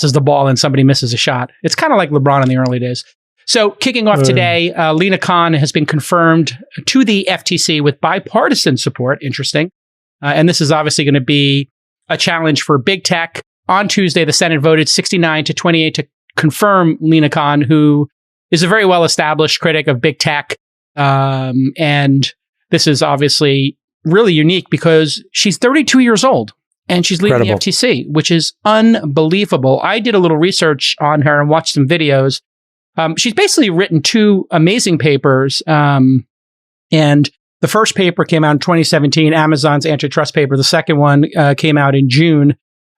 the ball and somebody misses a shot. It's kind of like LeBron in the early days. So kicking off today, Lina Khan has been confirmed to the FTC with bipartisan support. Interesting. And this is obviously going to be a challenge for big tech. On Tuesday, the Senate voted 69 to 28 to confirm Lina Khan, who is a very well-established critic of big tech. And this is obviously really unique because she's 32 years old. And she's leading the FTC, which is unbelievable. I did a little research on her and watched some videos. She's basically written two amazing papers. And the first paper came out in 2017, Amazon's antitrust paper. The second one came out in June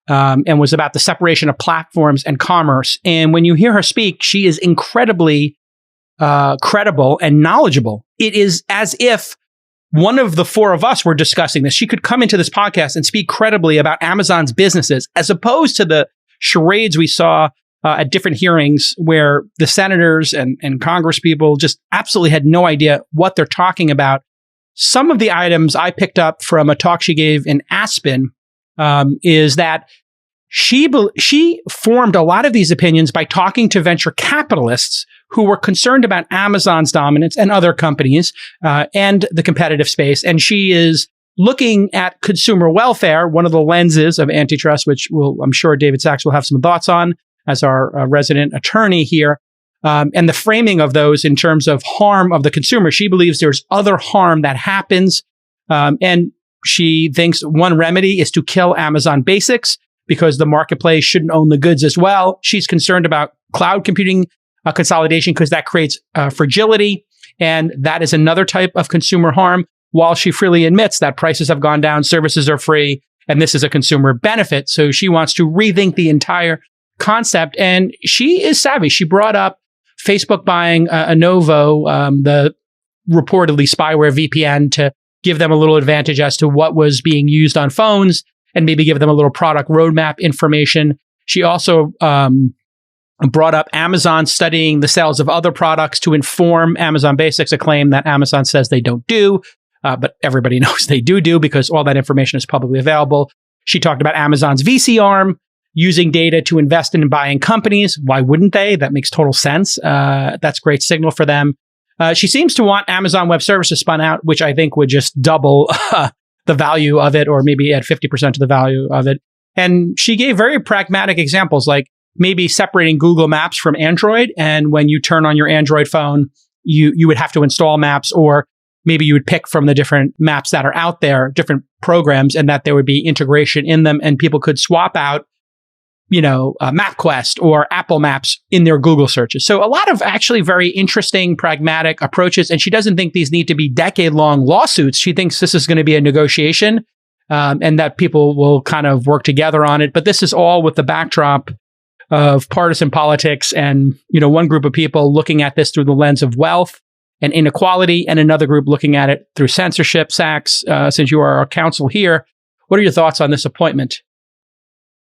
and was about the separation of platforms and commerce. And when you hear her speak, she is incredibly credible and knowledgeable. It is as if one of the four of us were discussing this. She could come into this podcast and speak credibly about Amazon's businesses, as opposed to the charades we saw at different hearings where the senators and Congress people just absolutely had no idea what they're talking about. Some of the items I picked up from a talk she gave in Aspen is that she formed a lot of these opinions by talking to venture capitalists who were concerned about Amazon's dominance and other companies and the competitive space. And she is looking at consumer welfare, one of the lenses of antitrust, which I'm sure David Sacks will have some thoughts on as our resident attorney here, and the framing of those in terms of harm of the consumer. She believes there's other harm that happens. And she thinks one remedy is to kill Amazon Basics because the marketplace shouldn't own the goods as well. She's concerned about cloud computing consolidation because that creates fragility. And that is another type of consumer harm, while she freely admits that prices have gone down, services are free, and this is a consumer benefit. So she wants to rethink the entire concept. And she is savvy. She brought up Facebook buying Anovo, the reportedly spyware VPN, to give them a little advantage as to what was being used on phones and maybe give them a little product roadmap information. She also brought up Amazon studying the sales of other products to inform Amazon Basics, a claim that Amazon says they don't do, but everybody knows they do because all that information is publicly available. She talked about Amazon's VC arm using data to invest in and buying companies. Why wouldn't they? That makes total sense. That's a great signal for them. She seems to want Amazon Web Services spun out, which I think would just double the value of it, or maybe add 50% of the value of it. And she gave very pragmatic examples, like maybe separating Google Maps from Android. And when you turn on your Android phone, you would have to install Maps, or maybe you would pick from the different maps that are out there, different programs, and that there would be integration in them, and people could swap out MapQuest or Apple Maps in their Google searches. So a lot of actually very interesting, pragmatic approaches. And she doesn't think these need to be decade-long lawsuits. She thinks this is going to be a negotiation and that people will kind of work together on it. But this is all with the backdrop of partisan politics and, one group of people looking at this through the lens of wealth and inequality, and another group looking at it through censorship. Sacks, since you are our counsel here, what are your thoughts on this appointment?